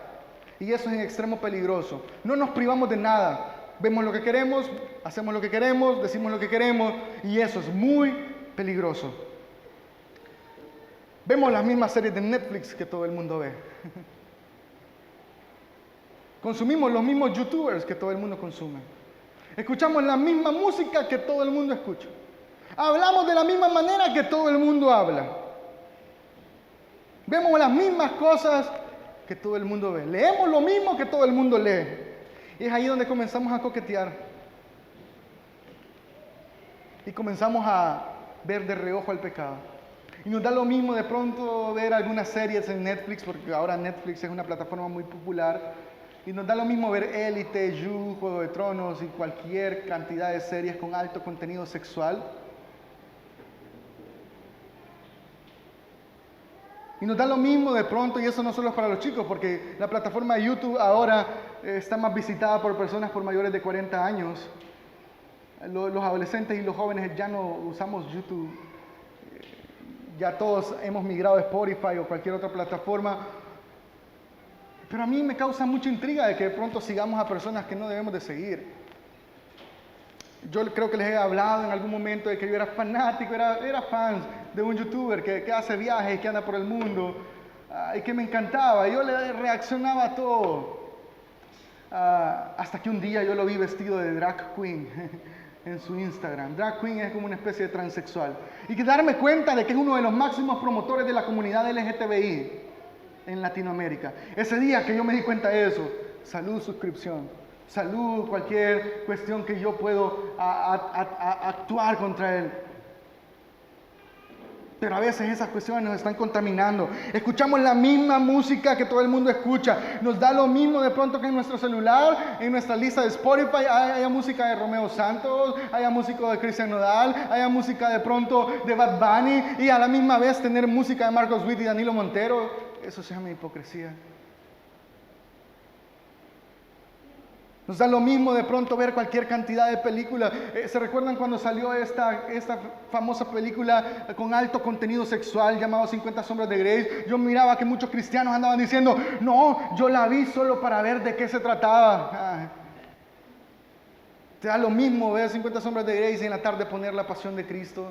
Y eso es en extremo peligroso. No nos privamos de nada. Vemos lo que queremos, hacemos lo que queremos, decimos lo que queremos, y eso es muy peligroso. Vemos las mismas series de Netflix que todo el mundo ve. Consumimos los mismos youtubers que todo el mundo consume. Escuchamos la misma música que todo el mundo escucha. Hablamos de la misma manera que todo el mundo habla. Vemos las mismas cosas que todo el mundo ve. Leemos lo mismo que todo el mundo lee. Y es ahí donde comenzamos a coquetear. Y comenzamos a ver de reojo al pecado. Y nos da lo mismo de pronto ver algunas series en Netflix, porque ahora Netflix es una plataforma muy popular. Y nos da lo mismo ver Élite, You, Juego de Tronos y cualquier cantidad de series con alto contenido sexual. Y nos da lo mismo de pronto, y eso no solo es para los chicos, porque la plataforma de YouTube ahora está más visitada por personas por mayores de 40 años. Los adolescentes y los jóvenes ya no usamos YouTube. Ya todos hemos migrado a Spotify o cualquier otra plataforma. Pero a mí me causa mucha intriga de que de pronto sigamos a personas que no debemos de seguir. Yo creo que les he hablado en algún momento de que yo era fanático, era fan de un youtuber que hace viajes, que anda por el mundo, y que me encantaba. Yo le reaccionaba a todo. Hasta que un día yo lo vi vestido de drag queen en su Instagram. Drag queen es como una especie de transexual. Y que darme cuenta de que es uno de los máximos promotores de la comunidad LGTBI en Latinoamérica. Ese día que yo me di cuenta de eso, salud, suscripción, salud, cualquier cuestión que yo puedo actuar contra él. Pero a veces esas cuestiones nos están contaminando. Escuchamos la misma música que todo el mundo escucha. Nos da lo mismo de pronto que en nuestro celular, en nuestra lista de Spotify, haya música de Romeo Santos, haya música de Cristian Nodal, haya música de pronto de Bad Bunny, y a la misma vez tener música de Marcos Witt y Danilo Montero. Eso se llama hipocresía. Nos da lo mismo de pronto ver cualquier cantidad de películas. ¿Se recuerdan cuando salió esta famosa película con alto contenido sexual llamado 50 Sombras de Grey? Yo miraba que muchos cristianos andaban diciendo, no, yo la vi solo para ver de qué se trataba. Te da lo mismo ver 50 Sombras de Grey y en la tarde poner La Pasión de Cristo.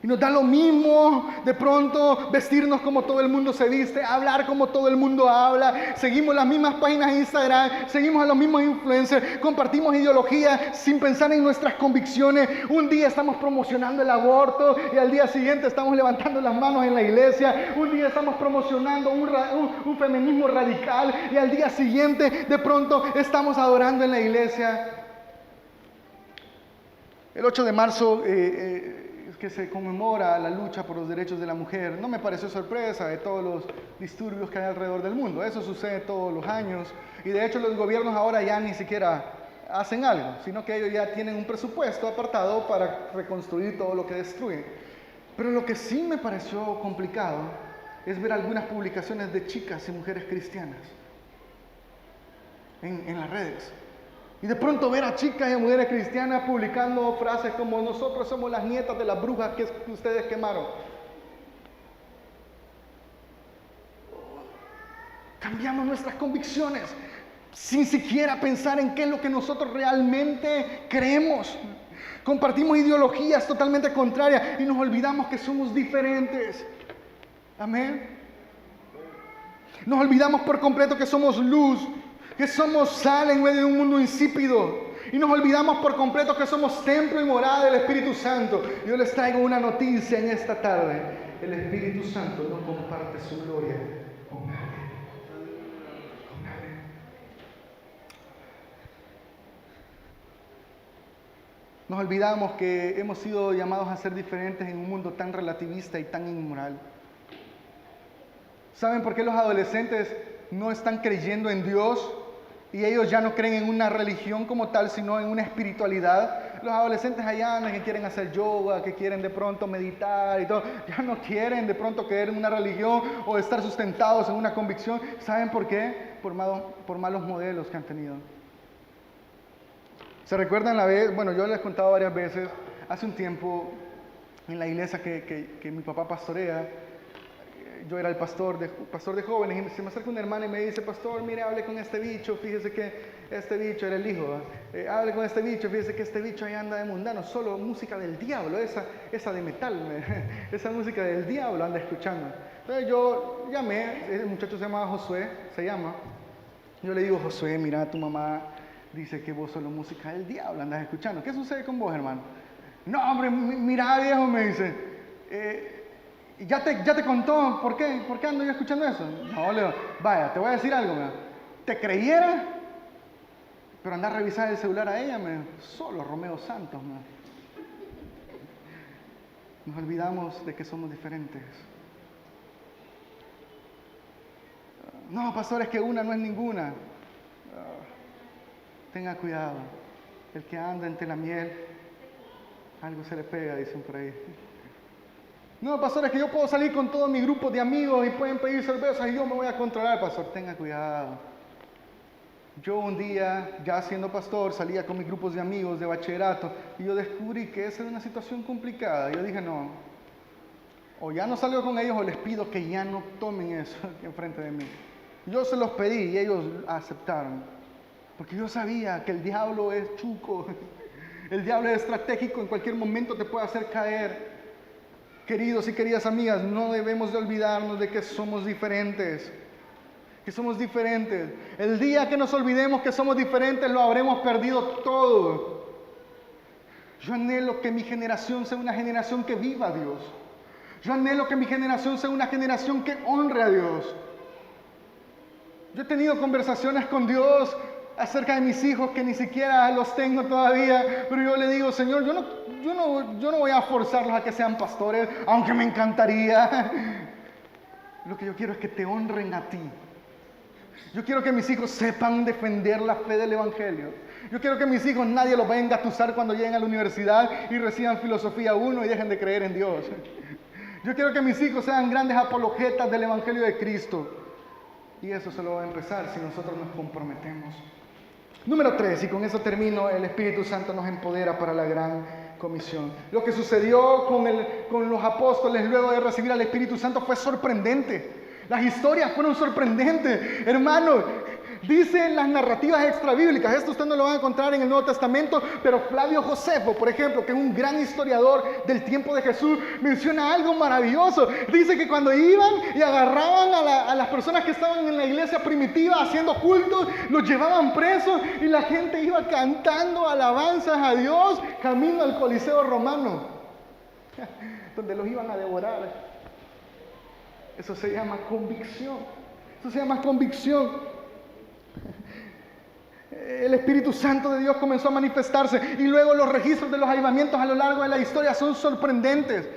Y nos da lo mismo de pronto vestirnos como todo el mundo se viste, hablar como todo el mundo habla, seguimos las mismas páginas de Instagram, seguimos a los mismos influencers, compartimos ideología sin pensar en nuestras convicciones. Un día estamos promocionando el aborto y al día siguiente estamos levantando las manos en la iglesia. Un día estamos promocionando un feminismo radical y al día siguiente de pronto estamos adorando en la iglesia. El 8 de marzo que se conmemora la lucha por los derechos de la mujer, no me pareció sorpresa de todos los disturbios que hay alrededor del mundo. Eso sucede todos los años y de hecho los gobiernos ahora ya ni siquiera hacen algo, sino que ellos ya tienen un presupuesto apartado para reconstruir todo lo que destruyen. Pero lo que sí me pareció complicado es ver algunas publicaciones de chicas y mujeres cristianas en las redes. Y de pronto ver a chicas y mujeres cristianas publicando frases como nosotros somos las nietas de las brujas que ustedes quemaron. Cambiamos nuestras convicciones sin siquiera pensar en qué es lo que nosotros realmente creemos. Compartimos ideologías totalmente contrarias y nos olvidamos que somos diferentes. Amén. Nos olvidamos por completo que somos luz, que somos sal en medio de un mundo insípido. Y nos olvidamos por completo que somos templo y morada del Espíritu Santo. Yo les traigo una noticia en esta tarde. El Espíritu Santo no comparte su gloria con nadie. Con nadie. Nos olvidamos que hemos sido llamados a ser diferentes en un mundo tan relativista y tan inmoral. ¿Saben por qué los adolescentes no están creyendo en Dios? Y ellos ya no creen en una religión como tal, sino en una espiritualidad. Los adolescentes allá andan que quieren hacer yoga, que quieren de pronto meditar y todo. Ya no quieren de pronto creer en una religión o estar sustentados en una convicción. ¿Saben por qué? Por malos modelos que han tenido. ¿Se recuerdan la vez? Bueno, yo les he contado varias veces. Hace un tiempo, en la iglesia que mi papá pastorea, yo era el pastor de jóvenes y se me acerca una hermana y me dice, pastor, mire, hable con este bicho, fíjese que este bicho era el hijo, hable con este bicho, fíjese que este bicho ahí anda de mundano, solo música del diablo, esa de metal, esa música del diablo anda escuchando. Entonces yo llamé, el muchacho se llama Josué, yo le digo, Josué, mira, tu mamá dice que vos solo música del diablo andas escuchando, ¿qué sucede con vos, hermano? No, hombre, mira, viejo, me dice, ¿Ya te contó por qué ando yo escuchando eso? No, Leo, vaya, te voy a decir algo, ¿me? Te creyera, pero andar a revisar el celular a ella, solo Romeo Santos, Nos olvidamos de que somos diferentes. No, pastor, es que una no es ninguna. Tenga cuidado. El que anda entre la miel, algo se le pega, dicen por ahí. No, pastor, es que yo puedo salir con todo mi grupo de amigos y pueden pedir cervezas y yo me voy a controlar. Pastor, tenga cuidado. Yo un día, ya siendo pastor, salía con mis grupos de amigos de bachillerato y yo descubrí que esa era una situación complicada. Yo dije, no, o ya no salgo con ellos o les pido que ya no tomen eso enfrente de mí. Yo se los pedí y ellos aceptaron, porque yo sabía que el diablo es chuco, el diablo es estratégico, en cualquier momento te puede hacer caer. Queridos y queridas amigas, no debemos de olvidarnos de que somos diferentes. Que somos diferentes. El día que nos olvidemos que somos diferentes, lo habremos perdido todo. Yo anhelo que mi generación sea una generación que viva a Dios. Yo anhelo que mi generación sea una generación que honre a Dios. Yo he tenido conversaciones con Dios acerca de mis hijos que ni siquiera los tengo todavía, pero yo le digo, Señor, yo no voy a forzarlos a que sean pastores, aunque me encantaría. Lo que yo quiero es que te honren a ti. Yo quiero que mis hijos sepan defender la fe del Evangelio. Yo quiero que mis hijos nadie los vaya a engatusar cuando lleguen a la universidad y reciban filosofía 1 y dejen de creer en Dios. Yo quiero que mis hijos sean grandes apologetas del Evangelio de Cristo. Y eso se lo va a empezar si nosotros nos comprometemos. Número 3, y con eso termino, el Espíritu Santo nos empodera para la gran comisión. Lo que sucedió con los apóstoles luego de recibir al Espíritu Santo fue sorprendente. Las historias fueron sorprendentes, hermano. Dicen las narrativas extrabíblicas, esto usted no lo va a encontrar en el Nuevo Testamento, pero Flavio Josefo, por ejemplo, que es un gran historiador del tiempo de Jesús, menciona algo maravilloso. Dice que cuando iban y agarraban a las personas que estaban en la iglesia primitiva haciendo cultos, los llevaban presos y la gente iba cantando alabanzas a Dios camino al Coliseo romano, donde los iban a devorar. Eso se llama convicción. Eso se llama convicción. El Espíritu Santo de Dios comenzó a manifestarse y luego los registros de los avivamientos a lo largo de la historia son sorprendentes,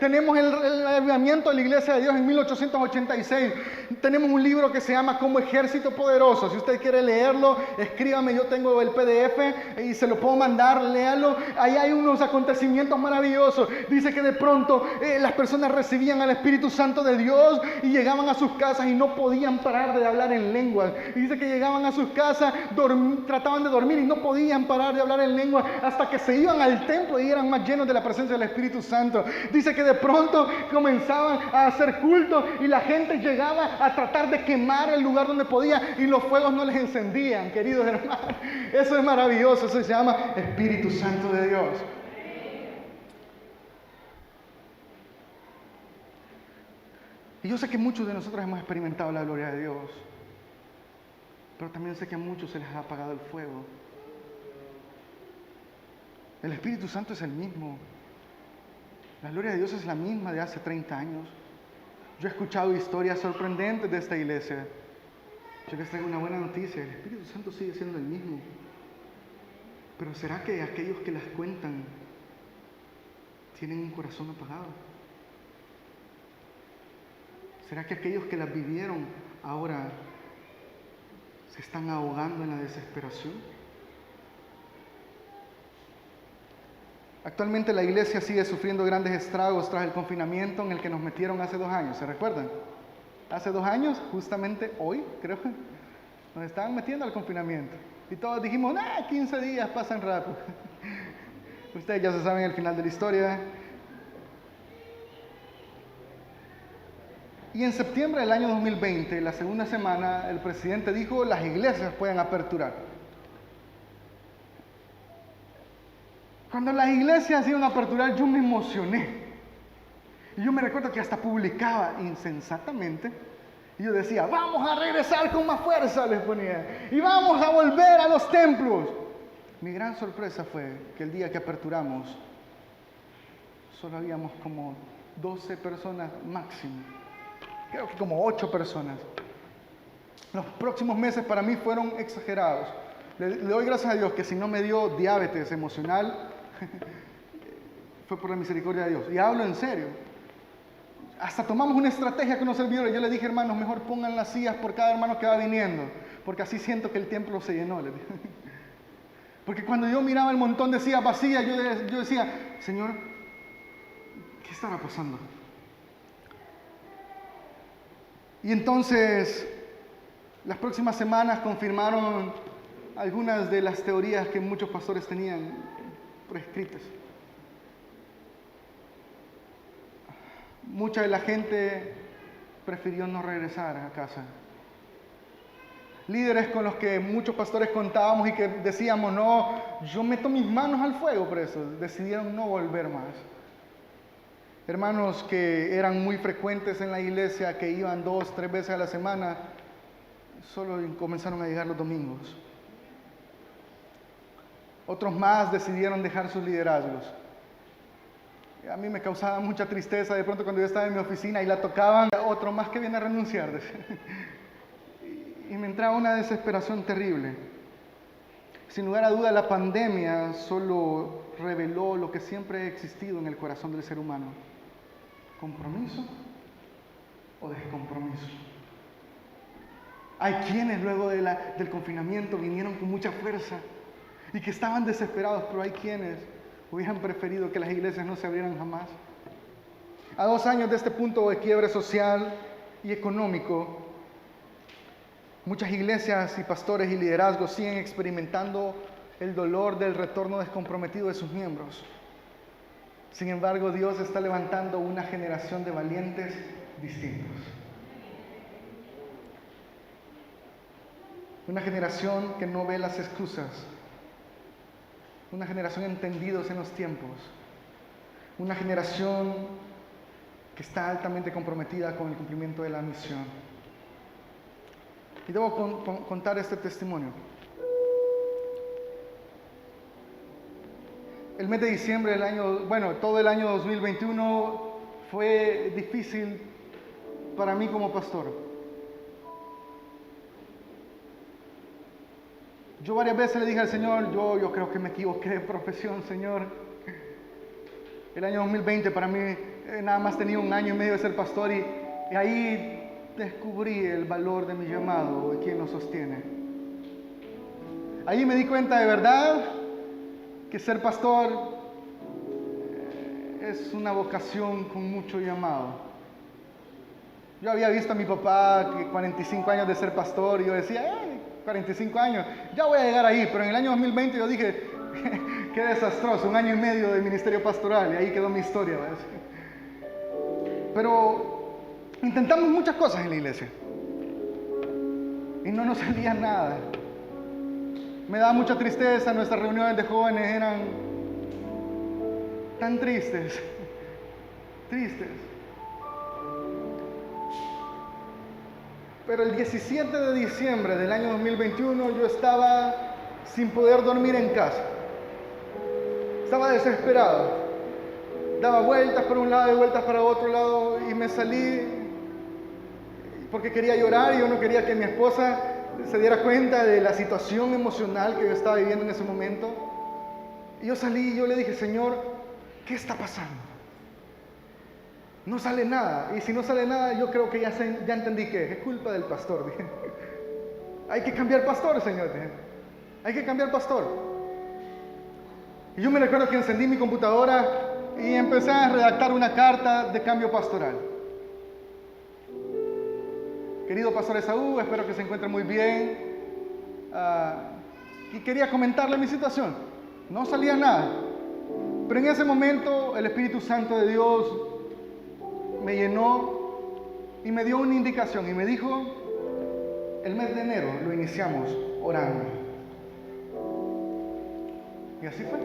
Tenemos el avivamiento de la Iglesia de Dios en 1886. Tenemos un libro que se llama Como Ejército Poderoso. Si usted quiere leerlo, escríbame, yo tengo el PDF y se lo puedo mandar, léalo. Ahí hay unos acontecimientos maravillosos. Dice que de pronto las personas recibían al Espíritu Santo de Dios y llegaban a sus casas y no podían parar de hablar en lenguas. Y dice que llegaban a sus casas, trataban de dormir y no podían parar de hablar en lengua hasta que se iban al templo y eran más llenos de la presencia del Espíritu Santo. Dice que de pronto comenzaban a hacer culto y la gente llegaba a tratar de quemar el lugar donde podía y los fuegos no les encendían, queridos hermanos. Eso es maravilloso, eso se llama Espíritu Santo de Dios. Y yo sé que muchos de nosotros hemos experimentado la gloria de Dios, pero también sé que a muchos se les ha apagado el fuego. El Espíritu Santo es el mismo. La gloria de Dios es la misma de hace 30 años. Yo he escuchado historias sorprendentes de esta iglesia. Yo les traigo una buena noticia. El Espíritu Santo sigue siendo el mismo. Pero ¿será que aquellos que las cuentan tienen un corazón apagado? ¿Será que aquellos que las vivieron ahora se están ahogando en la desesperación? Actualmente la iglesia sigue sufriendo grandes estragos tras el confinamiento en el que nos metieron hace 2 años, ¿se recuerdan? Hace 2 años, justamente hoy, creo, nos estaban metiendo al confinamiento. Y todos dijimos, 15 días pasan rápido. Ustedes ya se saben el final de la historia. Y en septiembre del año 2020, la segunda semana, el presidente dijo, las iglesias pueden aperturar. Cuando las iglesias iban a aperturar, yo me emocioné. Y yo me recuerdo que hasta publicaba insensatamente. Y yo decía, vamos a regresar con más fuerza, les ponía. Y vamos a volver a los templos. Mi gran sorpresa fue que el día que aperturamos, solo habíamos como 12 personas máximo. Creo que como 8 personas. Los próximos meses para mí fueron exagerados. Le doy gracias a Dios que si no me dio diabetes emocional, fue por la misericordia de Dios. Y hablo en serio. Hasta tomamos una estrategia con los servidores. Yo les dije, hermanos, mejor pongan las sillas por cada hermano que va viniendo, porque así siento que el templo se llenó. Les dije. Porque cuando yo miraba el montón de sillas vacías, yo decía, Señor, ¿qué estará pasando? Y entonces, las próximas semanas confirmaron algunas de las teorías que muchos pastores tenían prescritas. Mucha de la gente prefirió no regresar a casa. Líderes con los que muchos pastores contábamos y que decíamos, no, yo meto mis manos al fuego por eso, decidieron no volver más. Hermanos que eran muy frecuentes en la iglesia, que iban 2, 3 veces a la semana, solo comenzaron a llegar los domingos. Otros más decidieron dejar sus liderazgos. A mí me causaba mucha tristeza de pronto cuando yo estaba en mi oficina y la tocaban, otro más que viene a renunciar. Y me entraba una desesperación terrible. Sin lugar a duda, la pandemia solo reveló lo que siempre ha existido en el corazón del ser humano. ¿Compromiso o descompromiso? Hay quienes luego del confinamiento vinieron con mucha fuerza y que estaban desesperados, pero hay quienes hubieran preferido que las iglesias no se abrieran jamás. A 2 años de este punto de quiebre social y económico, muchas iglesias y pastores y liderazgos siguen experimentando el dolor del retorno descomprometido de sus miembros. Sin embargo, Dios está levantando una generación de valientes distintos. Una generación que no ve las excusas. Una generación entendidos en los tiempos. Una generación que está altamente comprometida con el cumplimiento de la misión. Y debo contar este testimonio. El mes de diciembre del año, todo el año 2021 fue difícil para mí como pastor. Yo varias veces le dije al Señor, yo creo que me equivoqué de profesión, Señor. El año 2020 para mí nada más tenía 1 año y medio de ser pastor y ahí descubrí el valor de mi llamado y quién lo sostiene. Ahí me di cuenta de verdad que ser pastor es una vocación con mucho llamado. Yo había visto a mi papá que 45 años de ser pastor y yo decía, 45 años, ya voy a llegar ahí, pero en el año 2020 yo dije, qué desastroso, 1 año y medio de ministerio pastoral y ahí quedó mi historia. ¿Ves? Pero intentamos muchas cosas en la iglesia y no nos salía nada. Me daba mucha tristeza, nuestras reuniones de jóvenes eran tan tristes. Pero el 17 de diciembre del año 2021 yo estaba sin poder dormir en casa. Estaba desesperado. Daba vueltas por un lado y vueltas para otro lado y me salí porque quería llorar y yo no quería que mi esposa se diera cuenta de la situación emocional que yo estaba viviendo en ese momento. Y yo salí y yo le dije, Señor, ¿qué está pasando? No sale nada. Y si no sale nada, yo creo que ya entendí que es culpa del pastor. Dije. Hay que cambiar pastor, Señor. Dije. Hay que cambiar pastor. Y yo me recuerdo que encendí mi computadora y empecé a redactar una carta de cambio pastoral. Querido pastor Esaú, espero que se encuentre muy bien. Y quería comentarle mi situación. No salía nada. Pero en ese momento el Espíritu Santo de Dios me llenó y me dio una indicación y me dijo, el mes de enero lo iniciamos orando. Y así fue.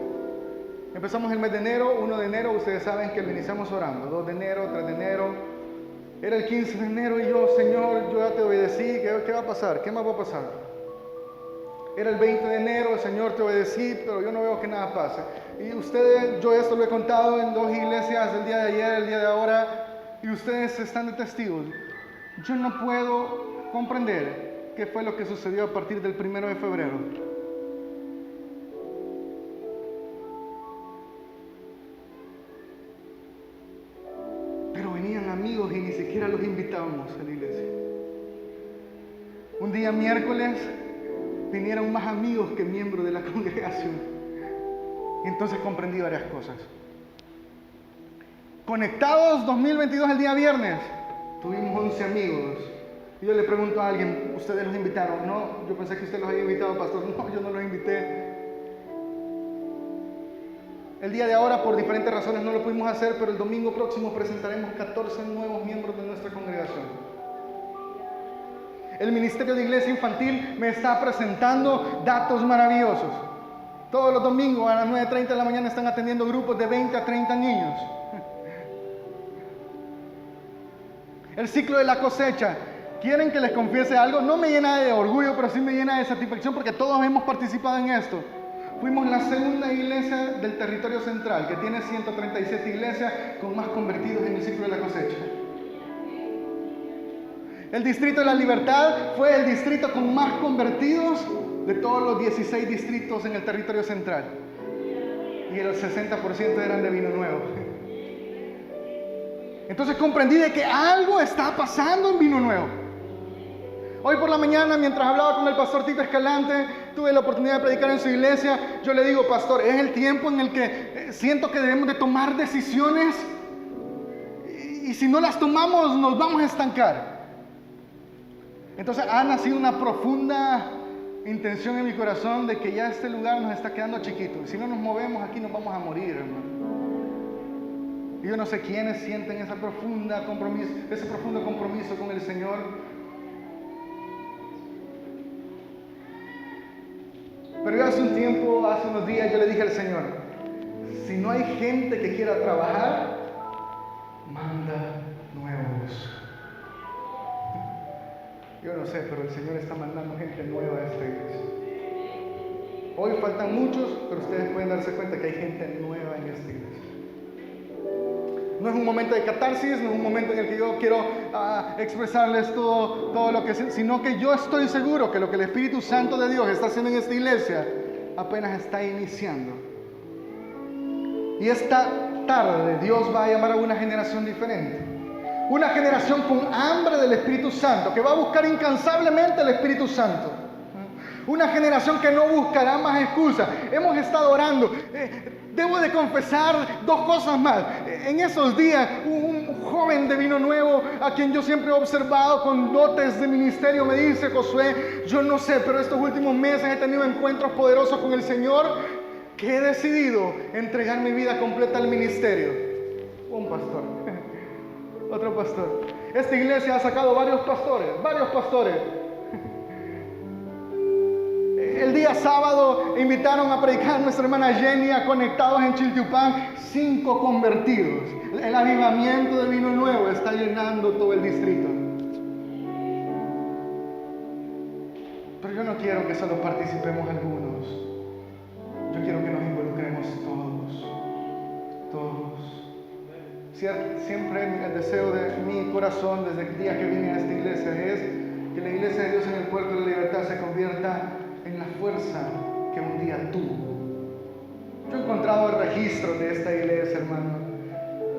Empezamos el mes de enero, 1 de enero, ustedes saben que lo iniciamos orando, 2 de enero, 3 de enero, era el 15 de enero y yo, Señor, yo ya te obedecí, ¿qué va a pasar? ¿Qué más va a pasar? Era el 20 de enero, Señor, te obedecí, pero yo no veo que nada pase. Y ustedes, yo esto lo he contado en 2 iglesias, el día de ayer, el día de ahora, y ustedes están de testigos. Yo no puedo comprender qué fue lo que sucedió a partir del 1 de febrero. los invitábamos a la iglesia. Un día miércoles vinieron más amigos que miembros de la congregación. Y entonces comprendí varias cosas. Conectados 2022 el día viernes, tuvimos 11 amigos. Y yo le pregunto a alguien, ¿ustedes los invitaron? No, yo pensé que usted los había invitado, pastor. No, yo no los invité. El día de ahora, por diferentes razones, no lo pudimos hacer, pero el domingo próximo presentaremos 14 nuevos miembros de nuestra congregación. El Ministerio de Iglesia Infantil me está presentando datos maravillosos. Todos los domingos a las 9:30 de la mañana están atendiendo grupos de 20 a 30 niños. El ciclo de la cosecha. ¿Quieren que les confiese algo? No me llena de orgullo, pero sí me llena de satisfacción porque todos hemos participado en esto. Fuimos la segunda iglesia del territorio central, que tiene 137 iglesias con más convertidos en el ciclo de la cosecha. El distrito de la Libertad fue el distrito con más convertidos de todos los 16 distritos en el territorio central. Y el 60% eran de Vino Nuevo. Entonces comprendí de que algo está pasando en Vino Nuevo. Hoy por la mañana, mientras hablaba con el pastor Tito Escalante, tuve la oportunidad de predicar en su iglesia. Yo le digo, pastor, es el tiempo en el que siento que debemos de tomar decisiones y si no las tomamos nos vamos a estancar. Entonces ha nacido una profunda intención en mi corazón de que ya este lugar nos está quedando chiquito. Si no nos movemos aquí nos vamos a morir, hermano. Y yo no sé quiénes sienten ese profundo compromiso con el Señor. Pero yo hace un tiempo, hace unos días, yo le dije al Señor, si no hay gente que quiera trabajar, manda nuevos. Yo no sé, pero el Señor está mandando gente nueva a esta iglesia. Hoy faltan muchos, pero ustedes pueden darse cuenta que hay gente nueva en esta iglesia. No es un momento de catarsis, no es un momento en el que yo quiero expresarles todo lo que sé, sino que yo estoy seguro que lo que el Espíritu Santo de Dios está haciendo en esta iglesia apenas está iniciando. Y esta tarde Dios va a llamar a una generación diferente. Una generación con hambre del Espíritu Santo, que va a buscar incansablemente el Espíritu Santo. Una generación que no buscará más excusas. Hemos estado orando. Debo de confesar dos cosas más. En esos días, un joven de Vino Nuevo, a quien yo siempre he observado con dotes de ministerio, me dice, Josué, yo no sé, pero estos últimos meses he tenido encuentros poderosos con el Señor, que he decidido entregar mi vida completa al ministerio. Un pastor, otro pastor. Esta iglesia ha sacado varios pastores. El día sábado invitaron a predicar a nuestra hermana Jenny, a Conectados en Chiltiupán, 5 convertidos. El avivamiento de Vino Nuevo está llenando todo el distrito. Pero yo no quiero que solo participemos algunos. Yo quiero que nos involucremos todos. Siempre el deseo de mi corazón desde el día que vine a esta iglesia es que la iglesia de Dios en el puerto de la libertad se convierta en la fuerza que un día tuvo. Yo he encontrado registros de esta iglesia, hermano.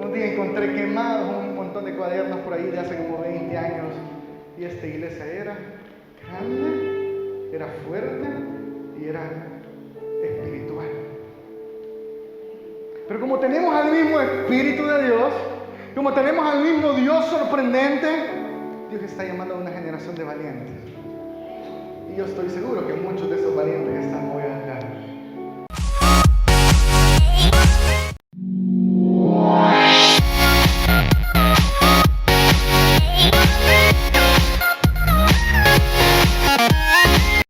Un día encontré quemados un montón de cuadernos por ahí de hace como 20 años. Y esta iglesia era grande, era fuerte y era espiritual. Pero como tenemos al mismo Espíritu de Dios, como tenemos al mismo Dios sorprendente, Dios está llamando a una generación de valientes. Y yo estoy seguro que muchos de esos valientes están hoy acá.